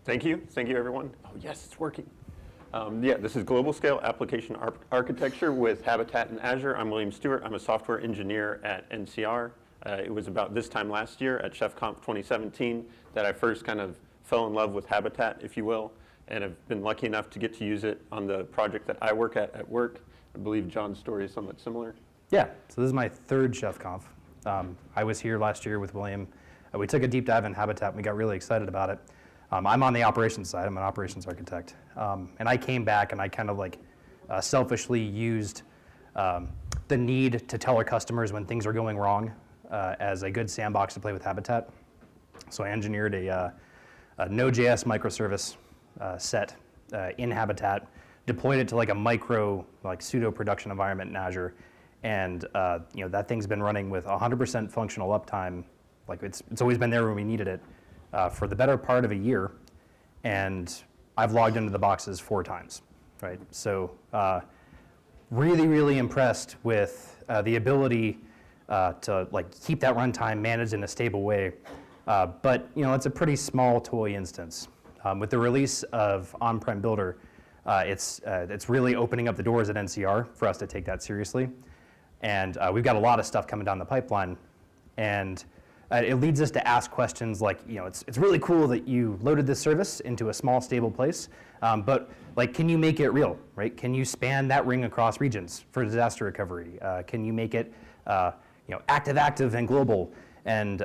Thank you, everyone. Oh yes, it's working. Yeah, this is Global Scale Application Architecture with Habitat and Azure. I'm William Stuart. I'm a software engineer at NCR. It was about this time last year at ChefConf 2017 that I first kind of fell in love with Habitat, if you will, and have been lucky enough to get to use it on the project that I work at work. I believe John's story is somewhat similar. Yeah, so this is my third ChefConf. I was here last year with William. We took a deep dive in Habitat and we got really excited about it. I'm on the operations side, I'm an operations architect. And I came back and I kind of like selfishly used the need to tell our customers when things are going wrong as a good sandbox to play with Habitat. So I engineered a Node.js microservice set in Habitat, deployed it to like a micro, like pseudo production environment in Azure. And that thing's been running with 100% functional uptime. Like it's always been there when we needed it. For the better part of a year, and I've logged into the boxes 4 times, right? So really, really impressed with the ability to like keep that runtime managed in a stable way. But it's a pretty small toy instance. With the release of on-prem Builder, it's really opening up the doors at NCR for us to take that seriously. And we've got a lot of stuff coming down the pipeline, and it leads us to ask questions like, it's really cool that you loaded this service into a small, stable place, but like, can you make it real, right? Can you span that ring across regions for disaster recovery? Can you make it, active, and global, and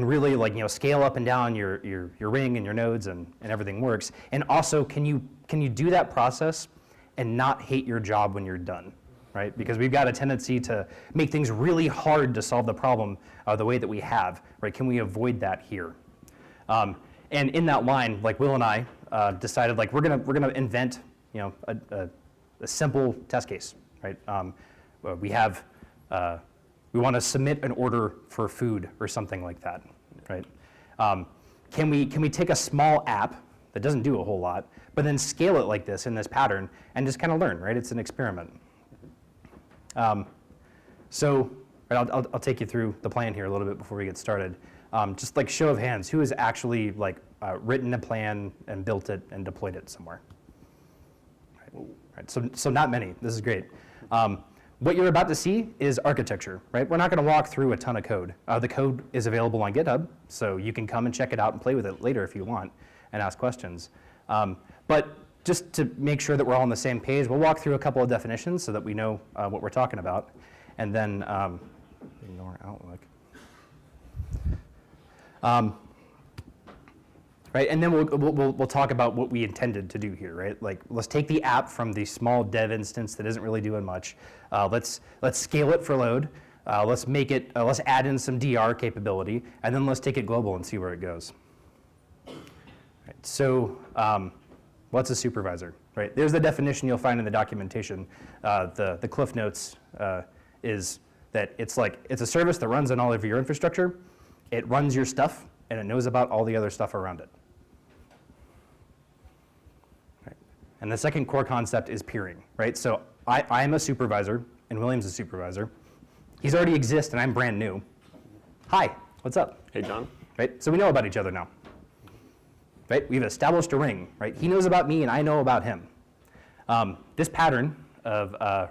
really like, scale up and down your ring and your nodes and everything works? And also, can you do that process and not hate your job when you're done? Right? Because we've got a tendency to make things really hard to solve the problem the way that we have, right? Can we avoid that here? And in that line, like Will and I decided, like we're gonna invent, a simple test case, right? We want to submit an order for food or something like that, right? Can we take a small app that doesn't do a whole lot, but then scale it like this in this pattern and just kind of learn, right? It's an experiment. So I'll take you through the plan here a little bit before we get started. Just like show of hands, who has actually like written a plan and built it and deployed it somewhere? Right. So not many. This is great. What you're about to see is architecture, right? We're not going to walk through a ton of code. The code is available on GitHub, so you can come and check it out and play with it later if you want and ask questions. But just to make sure that we're all on the same page, we'll walk through a couple of definitions so that we know what we're talking about. And then, ignore Outlook. Right, and then we'll talk about what we intended to do here, right? Like, let's take the app from the small dev instance that isn't really doing much. Let's scale it for load. Let's add in some DR capability, and then let's take it global and see where it goes. Right, so, what's a supervisor, right? There's the definition you'll find in the documentation. The Cliff Notes is that it's a service that runs on all of your infrastructure. It runs your stuff, and it knows about all the other stuff around it. Right. And the second core concept is peering, right? So I'm a supervisor, and William's a supervisor. He's already exists, and I'm brand new. Hi, what's up? Hey, John. Right, so we know about each other now. Right? We've established a ring, right? He knows about me and I know about him. This pattern of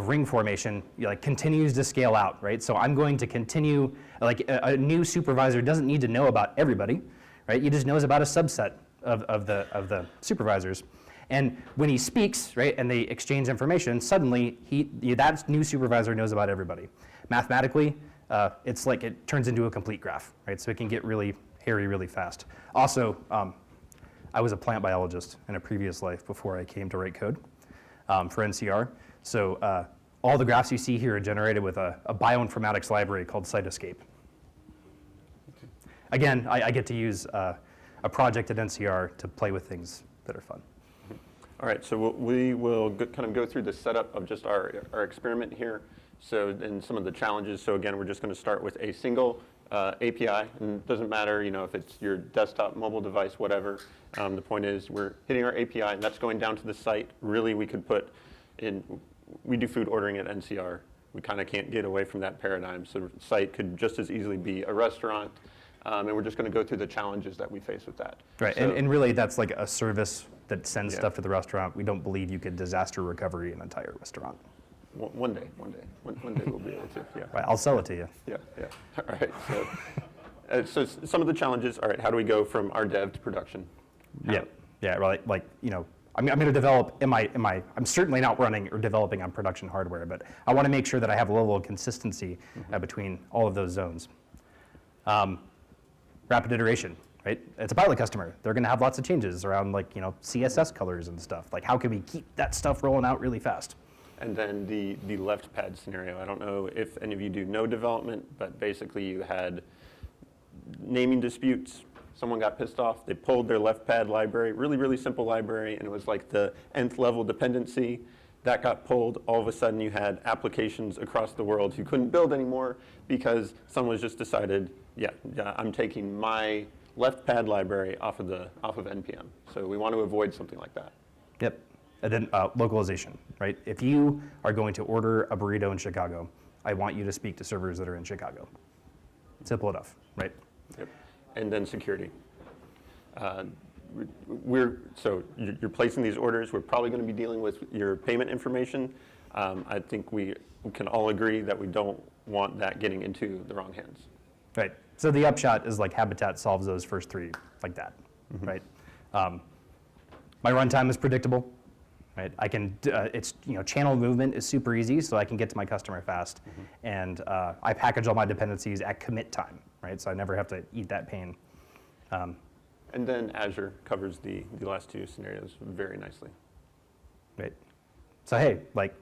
ring formation continues to scale out, right? So I'm going to continue, a new supervisor doesn't need to know about everybody, right? He just knows about a subset of the supervisors. And when he speaks, right, and they exchange information, suddenly that new supervisor knows about everybody. Mathematically, it's like it turns into a complete graph, right? So it can get really hairy really fast. Also, I was a plant biologist in a previous life before I came to write code for NCR. So all the graphs you see here are generated with a bioinformatics library called Cytoscape. Again, I get to use a project at NCR to play with things that are fun. All right, so we will kind of go through the setup of just our experiment here. So, and some of the challenges. So again, we're just going to start with a single API, and it doesn't matter, if it's your desktop, mobile device, whatever. The point is we're hitting our API, and that's going down to the site. Really, we could put in, we do food ordering at NCR. We kind of can't get away from that paradigm. So the site could just as easily be a restaurant. and we're just going to go through the challenges that we face with that. Right, So, and really that's like a service that sends Yeah. stuff to the restaurant. We don't believe you could disaster recovery an entire restaurant. one day we'll be able to. Yeah. Right, I'll sell it to you. Yeah. All right. So some of the challenges. All right. How do we go from our dev to production? Yeah, right. Like, you know, I'm going to develop. I'm certainly not running or developing on production hardware, but I want to make sure that I have a level of consistency between all of those zones. Rapid iteration, right? It's a pilot customer. They're going to have lots of changes around, like, you know, CSS colors and stuff. Like, how can we keep that stuff rolling out really fast? And then the left pad scenario. I don't know if any of you do know development, but basically you had naming disputes. Someone got pissed off. They pulled their left pad library, really, really simple library, and it was like the nth level dependency. That got pulled. All of a sudden you had applications across the world who couldn't build anymore because someone just decided, yeah, I'm taking my left pad library off of NPM. So we want to avoid something like that. Yep. And then localization, right? If you are going to order a burrito in Chicago, I want you to speak to servers that are in Chicago. Simple enough, right? Yep. And then security. So you're placing these orders. We're probably going to be dealing with your payment information. I think we can all agree that we don't want that getting into the wrong hands. Right. So the upshot is, like, Habitat solves those first three like that, right? My runtime is predictable, right? I can, it's, you know, channel movement is super easy, so I can get to my customer fast. And I package all my dependencies at commit time, right? So I never have to eat that pain. And then Azure covers the last two scenarios very nicely. Right. So hey, like,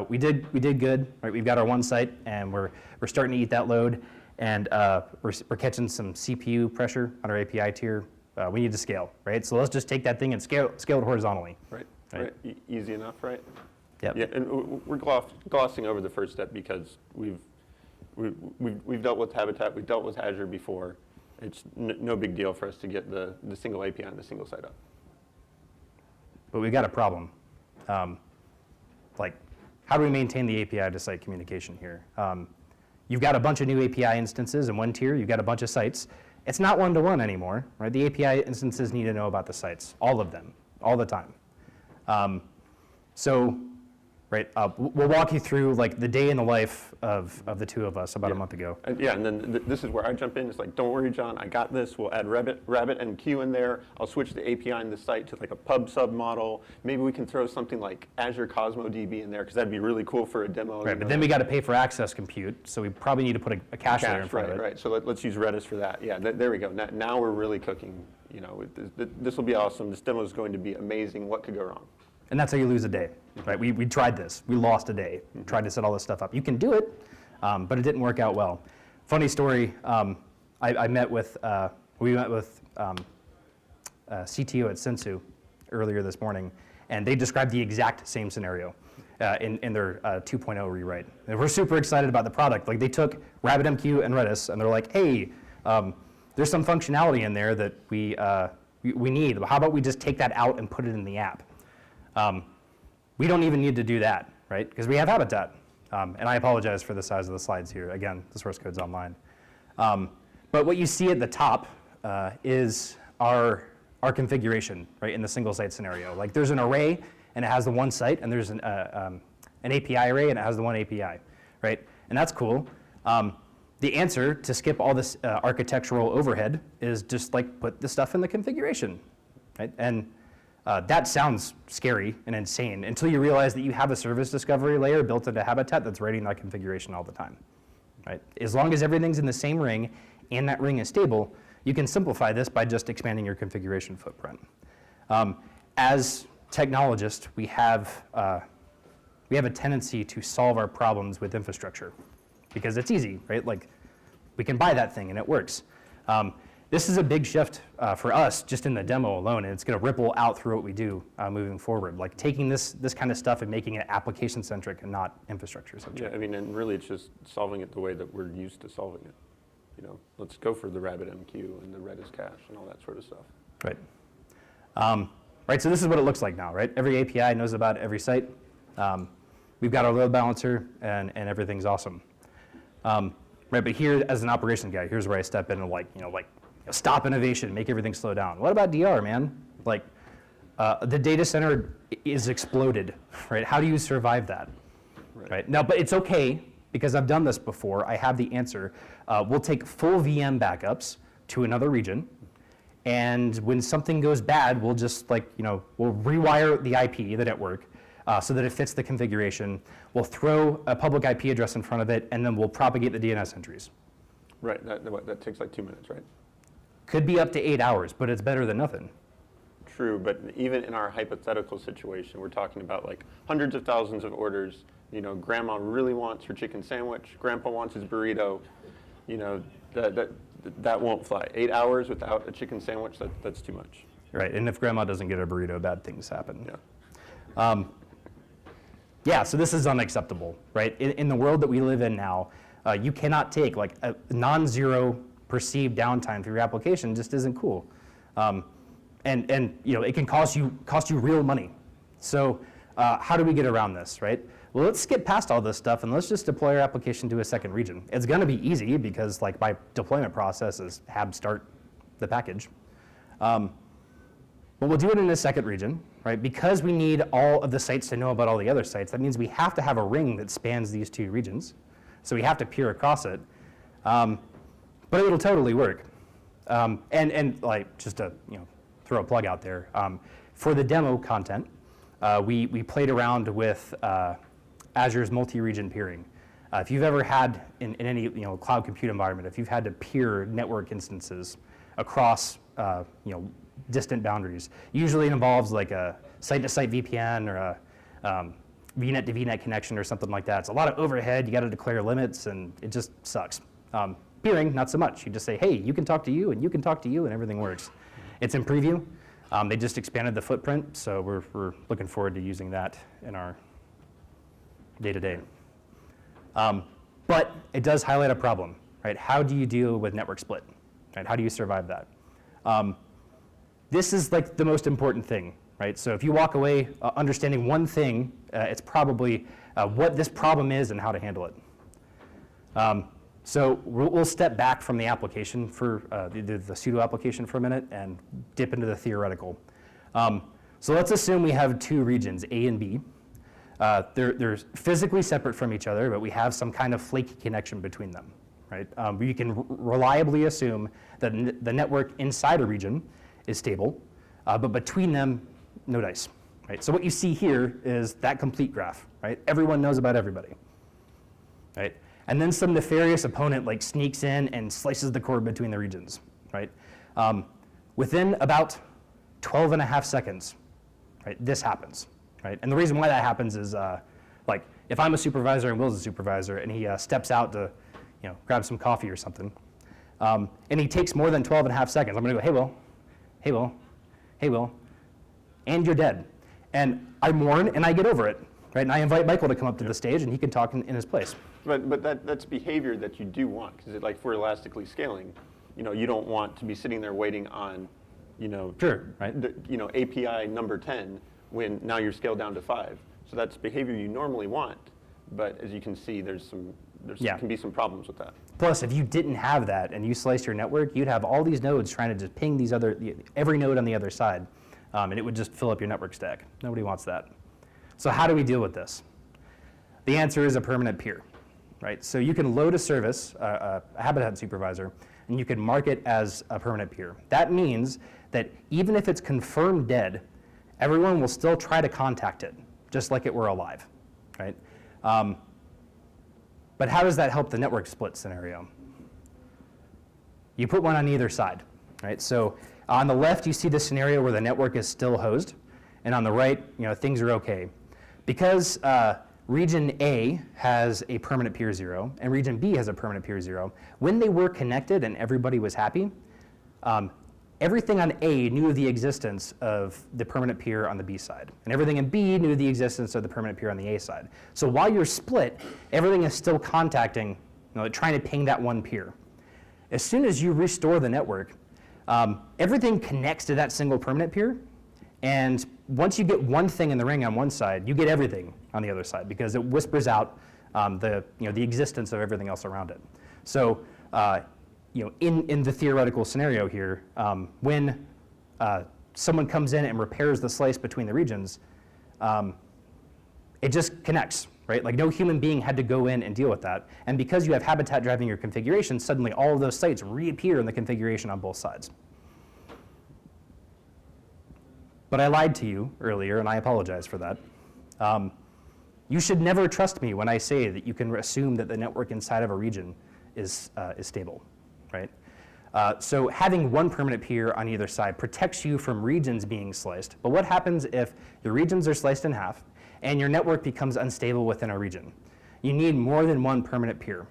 we did good, right? We've got our one site, and we're starting to eat that load, and we're catching some CPU pressure on our API tier. We need to scale, right? So let's just take that thing and scale it horizontally. Right. Easy enough, right? Yep. Yeah, and we're glossing over the first step because we've dealt with Habitat, we've dealt with Azure before. It's no big deal for us to get the single API and the single site up. But we've got a problem. Like, how do we maintain the API to site communication here? You've got a bunch of new API instances in one tier. You've got a bunch of sites. It's not one-to-one anymore, right? The API instances need to know about the sites, all of them, all the time. Right, we'll walk you through, like, the day in the life of the two of us about a month ago. And then this is where I jump in. It's like, don't worry, John, I got this. We'll add RabbitMQ in there. I'll switch the API in the site to, like, a pub sub model. Maybe we can throw something like Azure Cosmo DB in there, because that'd be really cool for a demo. Right, but then we got to pay for access compute, so we probably need to put a cache layer in front of it. Right. So let's use Redis for that. Yeah, there we go. Now we're really cooking. You know, this will be awesome. This demo is going to be amazing. What could go wrong? And that's how you lose a day, right? We tried this. We lost a day, tried to set all this stuff up. You can do it, but it didn't work out well. Funny story, we met with CTO at Sensu earlier this morning, and they described the exact same scenario in their 2.0 rewrite. And we're super excited about the product. Like, they took RabbitMQ and Redis, and they're like, hey, there's some functionality in there that we need. How about we just take that out and put it in the app? We don't even need to do that, right? Because we have Habitat. And I apologize for the size of the slides here. Again, the source code's online. But what you see at the top is our configuration, right, in the single site scenario. Like, there's an array, and it has the one site, and there's an API array, and it has the one API, right? And that's cool. The answer to skip all this architectural overhead is just, like, put the stuff in the configuration, right? And that sounds scary and insane until you realize that you have a service discovery layer built into Habitat that's writing that configuration all the time, right? As long as everything's in the same ring and that ring is stable, you can simplify this by just expanding your configuration footprint. As technologists, we have a tendency to solve our problems with infrastructure because it's easy, right? Like, we can buy that thing and it works. This is a big shift for us just in the demo alone, and it's going to ripple out through what we do moving forward. Like, taking this kind of stuff and making it application-centric and not infrastructure-centric. Yeah, I mean, and really it's just solving it the way that we're used to solving it. You know, let's go for the RabbitMQ and the Redis cache and all that sort of stuff. Right. Right, so this is what it looks like now, right? Every API knows about every site. We've got our load balancer, and everything's awesome. right? But here, as an operations guy, here's where I step in and stop innovation, make everything slow down. What about DR, man? Like, the data center is exploded, right? How do you survive that, right? Now, but it's okay, because I've done this before. I have the answer. We'll take full VM backups to another region, and when something goes bad, we'll just we'll rewire the IP, the network, so that it fits the configuration. We'll throw a public IP address in front of it, and then we'll propagate the DNS entries. Right, that takes like 2 minutes, right? Could be up to 8 hours, but it's better than nothing. True, but even in our hypothetical situation, we're talking about like hundreds of thousands of orders. Grandma really wants her chicken sandwich. Grandpa wants his burrito. That won't fly. 8 hours without a chicken sandwich, that's too much. Right, and if grandma doesn't get a burrito, bad things happen. Yeah. Yeah, so this is unacceptable, right? In the world that we live in now, you cannot take like a non-zero perceived downtime for your application. Just isn't cool. And it can cost you real money. So how do we get around this, right? Well, let's skip past all this stuff and let's just deploy our application to a second region. It's going to be easy because my deployment process is hab start the package. But we'll do it in a second region, right? Because we need all of the sites to know about all the other sites, that means we have to have a ring that spans these two regions. So we have to peer across it. But it'll totally work. And just to throw a plug out there, for the demo content, we played around with Azure's multi-region peering. If you've ever had in any cloud compute environment, if you've had to peer network instances across distant boundaries, usually it involves like a site-to-site VPN or a VNet to VNet connection or something like that. It's a lot of overhead. You got to declare limits, and it just sucks. Peering, not so much. You just say, hey, you can talk to you, and you can talk to you, and everything works. It's in preview. They just expanded the footprint, so we're looking forward to using that in our day-to-day. But it does highlight a problem, right? How do you deal with network split? Right? How do you survive that? This is like the most important thing, right? So if you walk away understanding one thing, it's probably what this problem is and how to handle it. So we'll step back from the application for the pseudo application for a minute and dip into the theoretical. So let's assume we have two regions, A and B. They're physically separate from each other, but we have some kind of flaky connection between them, right? You can reliably assume that the network inside a region is stable, but between them, no dice, right? So what you see here is that complete graph, right? Everyone knows about everybody, right? And then some nefarious opponent sneaks in and slices the cord between the regions, right? Within about 12 and a half seconds, right, this happens, right? And the reason why that happens is if I'm a supervisor and Will's a supervisor and he steps out to grab some coffee or something, and he takes more than 12 and a half seconds, I'm gonna go, hey Will, hey Will, hey Will, and you're dead. And I mourn and I get over it, right? And I invite Michael to come up to the stage and he can talk in his place. But that's behavior that you do want, because for elastically scaling, you don't want to be sitting there waiting on, sure, right? API number 10 when now you're scaled down to 5. So that's behavior you normally want, but as you can see, there can be some problems with that. Plus, if you didn't have that and you sliced your network, you'd have all these nodes trying to just ping every node on the other side, and it would just fill up your network stack. Nobody wants that. So how do we deal with this? The answer is a permanent peer. Right? So you can load a service, a Habitat supervisor, and you can mark it as a permanent peer. That means that even if it's confirmed dead, everyone will still try to contact it, just like it were alive. Right? But how does that help the network split scenario? You put one on either side. Right? So on the left, you see the scenario where the network is still hosed, and on the right, things are okay. Because Region A has a permanent peer 0, and Region B has a permanent peer 0. When they were connected and everybody was happy, everything on A knew of the existence of the permanent peer on the B side, and everything in B knew the existence of the permanent peer on the A side. So while you're split, everything is still contacting, trying to ping that one peer. As soon as you restore the network, everything connects to that single permanent peer, and once you get one thing in the ring on one side, you get everything on the other side because it whispers out the existence of everything else around it. So in the theoretical scenario here, when someone comes in and repairs the slice between the regions, it just connects, right? Like no human being had to go in and deal with that. And because you have Habitat driving your configuration, suddenly all of those sites reappear in the configuration on both sides. But I lied to you earlier, and I apologize for that. You should never trust me when I say that you can assume that the network inside of a region is stable, right? So having one permanent peer on either side protects you from regions being sliced. But what happens if your regions are sliced in half and your network becomes unstable within a region? You need more than one permanent peer.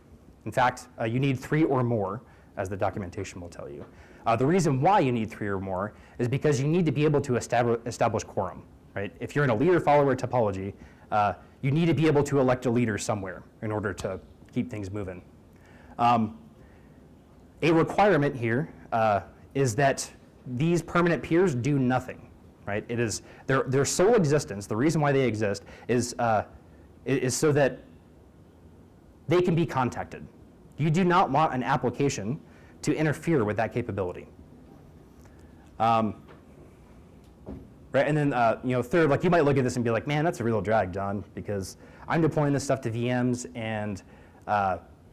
In fact, you need 3 or more, as the documentation will tell you. The reason why you need 3 or more is because you need to be able to establish quorum, right? If you're in a leader-follower topology, you need to be able to elect a leader somewhere in order to keep things moving. A requirement here is that these permanent peers do nothing, right? It is their sole existence. The reason why they exist is so that they can be contacted. You do not want an application to interfere with that capability. Right, and then third, like you might look at this and be like, man, that's a real drag, John, because I'm deploying this stuff to VMs and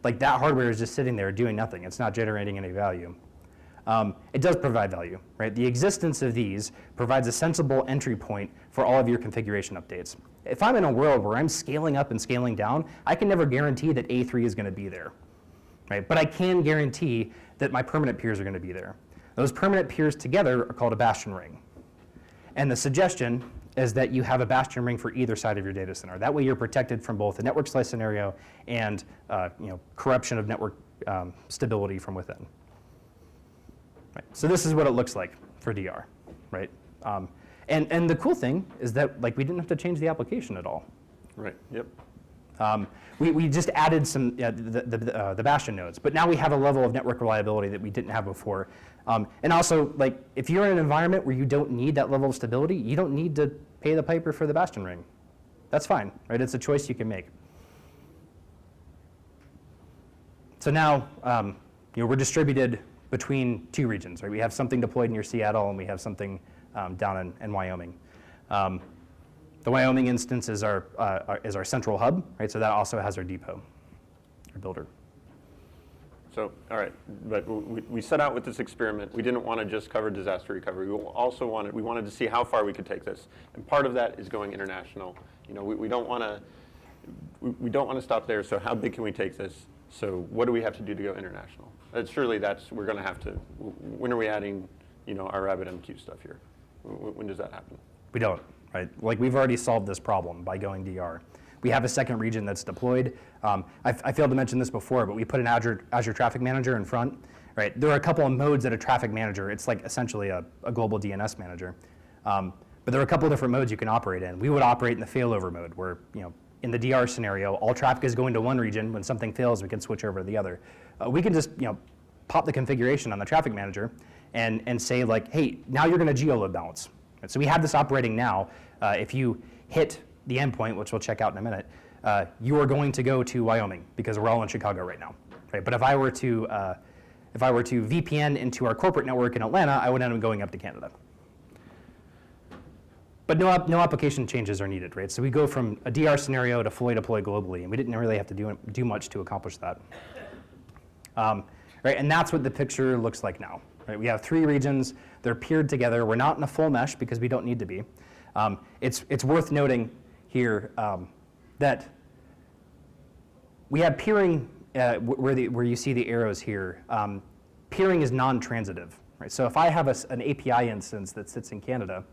like that hardware is just sitting there doing nothing. It's not generating any value. It does provide value, right? The existence of these provides a sensible entry point for all of your configuration updates. If I'm in a world where I'm scaling up and scaling down, I can never guarantee that A3 is going to be there, right? But I can guarantee that my permanent peers are going to be there. Those permanent peers together are called a bastion ring. And the suggestion is that you have a bastion ring for either side of your data center. That way you're protected from both the network slice scenario and corruption of network stability from within. Right. So this is what it looks like for DR, right? And the cool thing is that like we didn't have to change the application at all. Right, yep. We just added some the bastion nodes, but now we have a level of network reliability that we didn't have before. And also, like, if you're in an environment where you don't need that level of stability, you don't need to pay the piper for the bastion ring. That's fine, right? It's a choice you can make. So now, we're distributed between 2 regions, right? We have something deployed near Seattle, and we have something down in Wyoming. The Wyoming instance is our central hub, right? So that also has our depot, our builder. So, all right, but we set out with this experiment. We didn't want to just cover disaster recovery. We also wanted to see how far we could take this, and part of that is going international. We don't want to stop there. So, how big can we take this? So, what do we have to do to go international? Surely we're going to have to. When are we adding, our RabbitMQ stuff here? When does that happen? We don't. Right? Like we've already solved this problem by going DR. We have a second region that's deployed. I failed to mention this before, but we put an Azure Traffic Manager in front. Right? There are a couple of modes that a traffic manager. It's like essentially a global DNS manager. But there are a couple of different modes you can operate in. We would operate in the failover mode, where in the DR scenario, all traffic is going to one region. When something fails, we can switch over to the other. We can just pop the configuration on the traffic manager and say like, hey, now you're going to geo load balance. Right? So we have this operating now. If you hit the endpoint, which we'll check out in a minute, you are going to go to Wyoming because we're all in Chicago right now. Right? But if I were to VPN into our corporate network in Atlanta, I would end up going up to Canada. But no application changes are needed, right? So we go from a DR scenario to fully deploy globally, and we didn't really have to do much to accomplish that. Right? And that's what the picture looks like now. Right? We have 3 regions. They're peered together. We're not in a full mesh because we don't need to be. It's worth noting here that we have peering where you see the arrows here. Peering is non-transitive, right? So if I have an API instance that sits in Canada,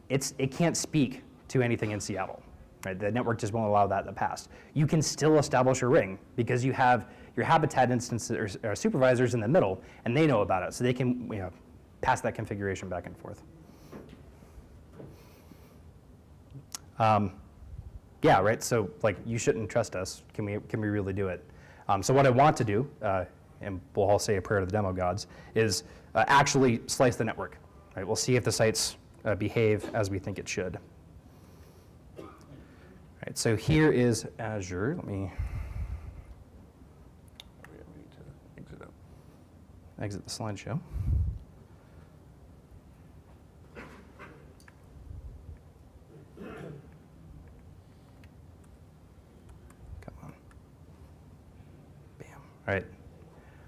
it can't speak to anything in Seattle, right? The network just won't allow that in the past. You can still establish a ring because you have your Habitat instances or supervisors in the middle, and they know about it, so they can pass that configuration back and forth. Yeah, right. So like, you shouldn't trust us. Can we really do it? So what I want to do, and we'll all say a prayer to the demo gods, is actually slice the network. Right? We'll see if the sites behave as we think it should. Right. So here is Azure. Let me exit the slideshow. Come on. Bam. All right.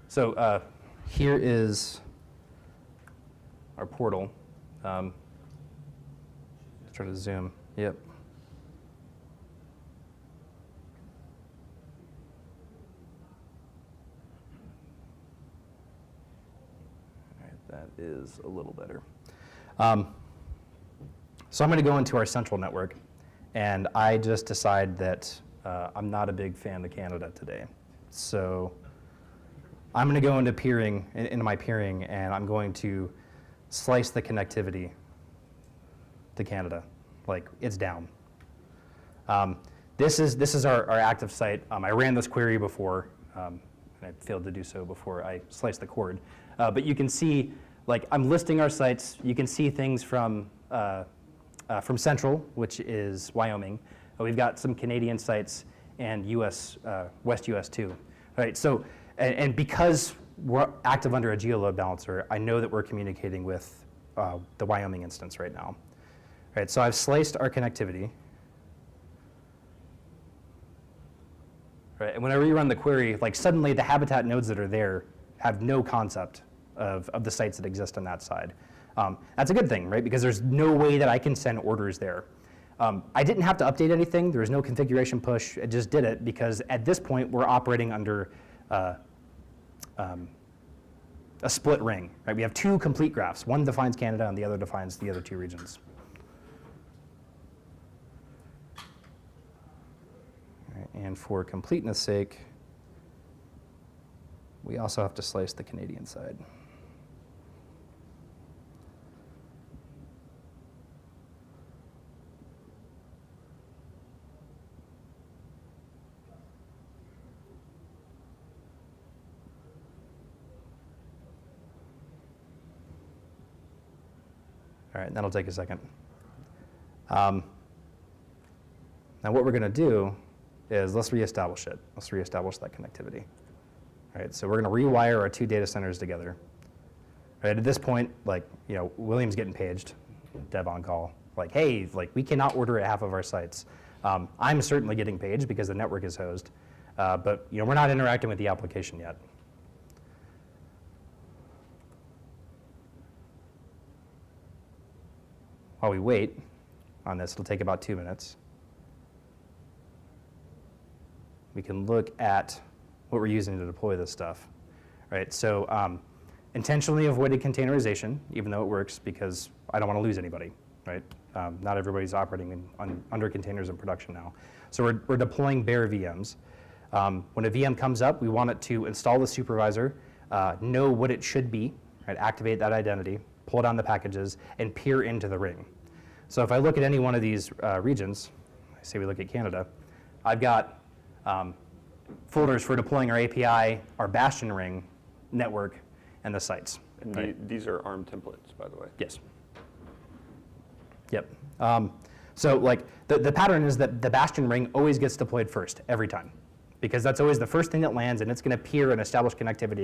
So here is our portal. Let's try to zoom. Yep. That is a little better. So I'm going to go into our central network, and I just decide that I'm not a big fan of Canada today. So I'm going to go into my peering, and I'm going to slice the connectivity to Canada. Like, it's down. This is our active site. I ran this query before, and I failed to do so before I sliced the cord. But you can see, like, I'm listing our sites. You can see things from Central, which is Wyoming. We've got some Canadian sites and US, West US too. Right, so, and because we're active under a geoload balancer, I know that we're communicating with the Wyoming instance right now. Right, so I've sliced our connectivity. Right, and when I rerun the query, like, suddenly the habitat nodes that are there have no concept of the sites that exist on that side. That's a good thing, right? Because there's no way that I can send orders there. I didn't have to update anything. There was no configuration push. It just did it because at this point we're operating under a split ring. Right? We have two complete graphs. One defines Canada and the other defines the other two regions. All right, and for completeness sake, we also have to slice the Canadian side. All right, that'll take a second. Now what we're going to do is let's reestablish it. Let's reestablish that connectivity. All right, so we're going to rewire our two data centers together. All right, at this point, like, you know, William's getting paged, dev on call, like, hey, like, we cannot order at half of our sites. I'm certainly getting paged because the network is hosed, but, you know, we're not interacting with the application yet. While we wait on this, it'll take about 2 minutes. We can look at what we're using to deploy this stuff. Right, so intentionally avoided containerization, even though it works because I don't want to lose anybody. Right, not everybody's operating under containers in production now. So we're deploying bare VMs. When a VM comes up, we want it to install the supervisor, know what it should be, right, activate that identity, pull down the packages, and peer into the ring. So if I look at any one of these regions, say we look at Canada, I've got folders for deploying our API, our Bastion ring, network, and the sites. And right? These are ARM templates, by the way. Yes. Yep. So like the pattern is that the Bastion ring always gets deployed first, every time, because that's always the first thing that lands, and it's going to peer and establish connectivity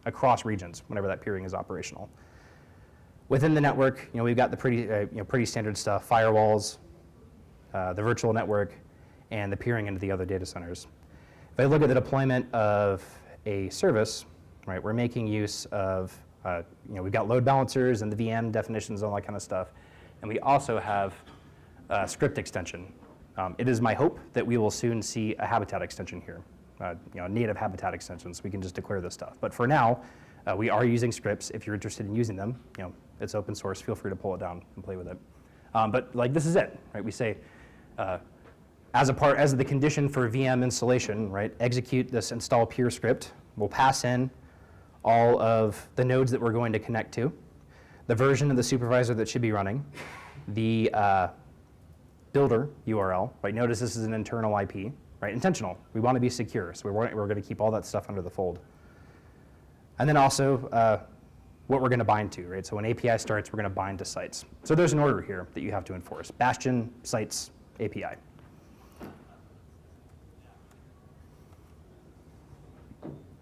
across regions whenever that peering is operational. Within the network, you know, we've got the pretty standard stuff: firewalls, the virtual network, and the peering into the other data centers. If I look at the deployment of a service, right, we're making use of, you know, we've got load balancers and the VM definitions and all that kind of stuff, and we also have a script extension. It is my hope that we will soon see a habitat extension here, you know, native habitat extensions. We can just declare this stuff. But for now, we are using scripts. If you're interested in using them, you know, it's open source. Feel free to pull it down and play with it. But like, this is it, right? We say, as the condition for VM installation, right, execute this install peer script. We'll pass in all of the nodes that we're going to connect to, the version of the supervisor that should be running, the builder URL, right? Notice this is an internal IP, right? Intentional. We want to be secure, so we're going to keep all that stuff under the fold. And then also what we're going to bind to, right? So when API starts, we're going to bind to sites. So there's an order here that you have to enforce: Bastion, sites, API.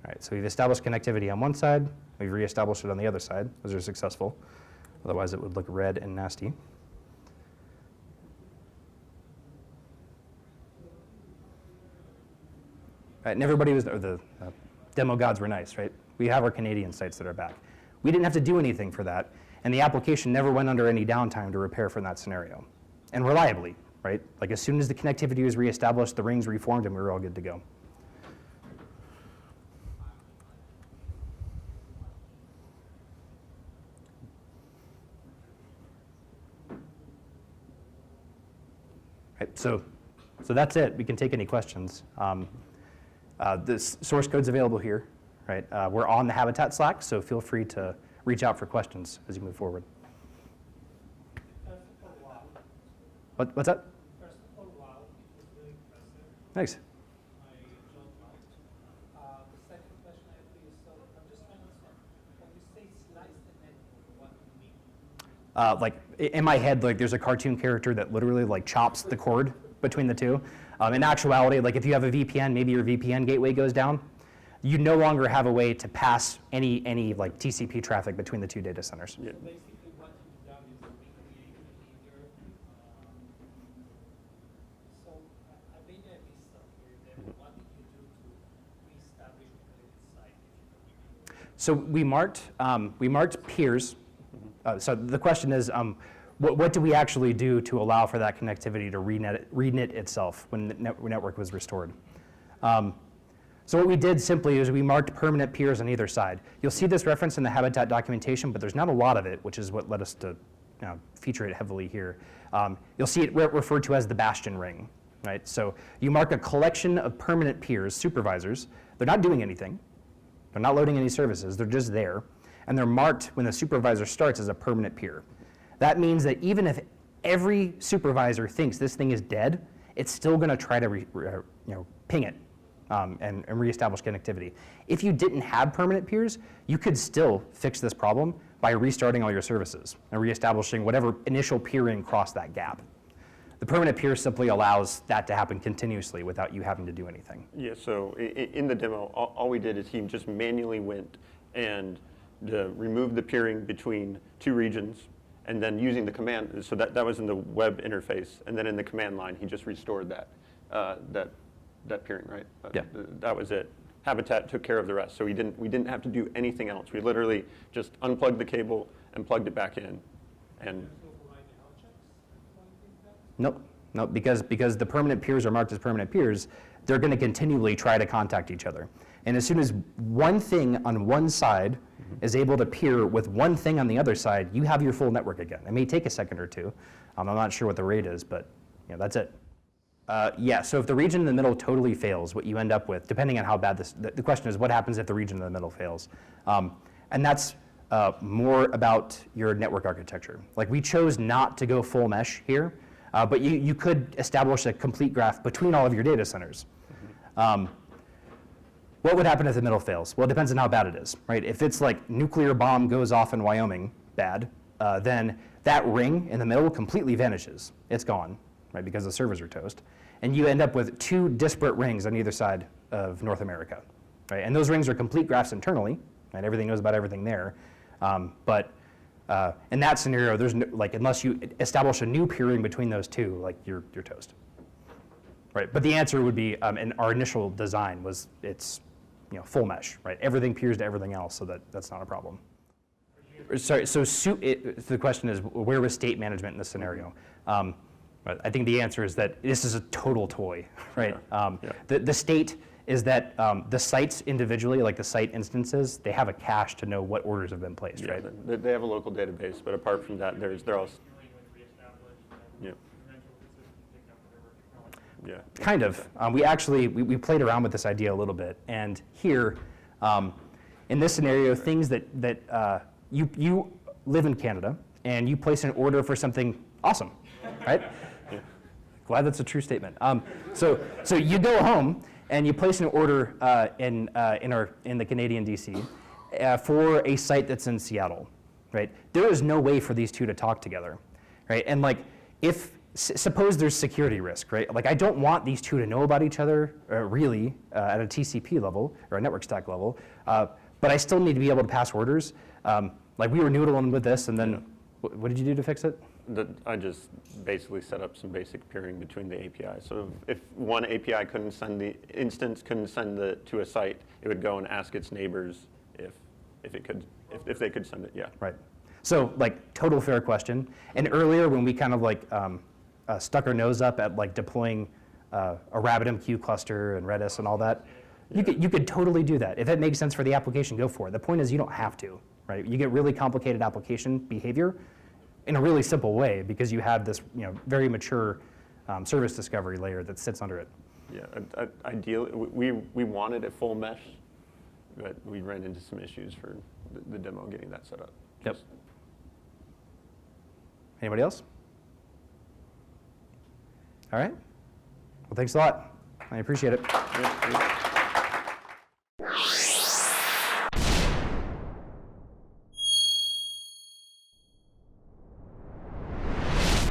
All right, so we've established connectivity on one side. We've reestablished it on the other side. Those are successful. Otherwise, it would look red and nasty. All right, and everybody was, or the demo gods were nice, right? We have our Canadian sites that are back. We didn't have to do anything for that, and the application never went under any downtime to repair from that scenario. And reliably, right? Like as soon as the connectivity was reestablished, the rings reformed, and we were all good to go. Right, so that's it. We can take any questions. This source code's available here, right? We're on the Habitat Slack, so feel free to reach out for questions as you move forward. What's that? First of all, wow, it was really impressive. Thanks. I enjoyed that. The second question I have for you, so I'm just trying to understand, when you say slice the network, what do you mean? Like in my head, like there's a cartoon character that literally like chops the cord between the two. In actuality, like if you have a VPN, maybe your VPN gateway goes down. You no longer have a way to pass any like TCP traffic between the two data centers. Yeah. So basically what you've done is recreate behavior. So I maybe I missed something here. Then what did you do to reestablish the connected site? If you could So we marked peers. So the question is, what do we actually do to allow for that connectivity to reknit itself when the network was restored? So what we did simply is we marked permanent peers on either side. You'll see this reference in the Habitat documentation, but there's not a lot of it, which is what led us to feature it heavily here. You'll see it referred to as the bastion ring, right? So you mark a collection of permanent peers, supervisors. They're not doing anything. They're not loading any services. They're just there. And they're marked when the supervisor starts as a permanent peer. That means that even if every supervisor thinks this thing is dead, it's still going to try to ping it and reestablish connectivity. If you didn't have permanent peers, you could still fix this problem by restarting all your services and reestablishing whatever initial peering crossed that gap. The permanent peer simply allows that to happen continuously without you having to do anything. Yeah, so in the demo, all we did is he just manually went and removed the peering between two regions, and then using the command, so that was in the web interface, and then in the command line, he just restored that peering, right? Yeah. That was it. Habitat took care of the rest, so we didn't have to do anything else. We literally just unplugged the cable and plugged it back in, and. Nope, because the permanent peers are marked as permanent peers, they're going to continually try to contact each other. And as soon as one thing on one side is able to peer with one thing on the other side, you have your full network again. It may take a second or two. I'm not sure what the rate is, but that's it. Yeah, so if the region in the middle totally fails, what you end up with, depending on how bad the question is, what happens if the region in the middle fails? And that's more about your network architecture. Like we chose not to go full mesh here, but you could establish a complete graph between all of your data centers. What would happen if the middle fails? Well, it depends on how bad it is, right? If it's like nuclear bomb goes off in Wyoming, bad, then that ring in the middle completely vanishes. It's gone, right, because the servers are toast. And you end up with two disparate rings on either side of North America, right? And those rings are complete graphs internally, right? Everything knows about everything there. But in that scenario, there's no, like, unless you establish a new peering between those two, like you're toast, right? But the answer would be, in our initial design was it's full mesh, right? Everything peers to everything else, so that's not a problem. Sorry, so the question is, where was state management in this scenario? I think the answer is that this is a total toy, right? The state is that the sites individually, like the site instances, they have a cache to know what orders have been placed, right? They have a local database, but apart from that, they're all. Yeah. Yeah. Kind of. We actually we played around with this idea a little bit, and here, in this scenario, things that you live in Canada and you place an order for something awesome, right? Yeah. Glad that's a true statement. So you go home and you place an order in the Canadian DC for a site that's in Seattle, right? There is no way for these two to talk together, right? And like if suppose there's security risk, right? Like I don't want these two to know about each other really at a TCP level or a network stack level, but I still need to be able to pass orders. Like we were noodling with this, and then what did you do to fix it? I just basically set up some basic peering between the APIs. So if one API couldn't send the instance, couldn't send to a site, it would go and ask its neighbors if they could send it. Yeah. Right. So like total fair question. And earlier when we kind of like stuck our nose up at like deploying a RabbitMQ cluster and Redis and all that, you could totally do that. If it makes sense for the application, go for it. The point is you don't have to, right? You get really complicated application behavior in a really simple way because you have this very mature service discovery layer that sits under it. Yeah, ideally, we wanted a full mesh, but we ran into some issues for the demo getting that set up. Yep. Anybody else? All right. Well, thanks a lot. I appreciate it. Yeah,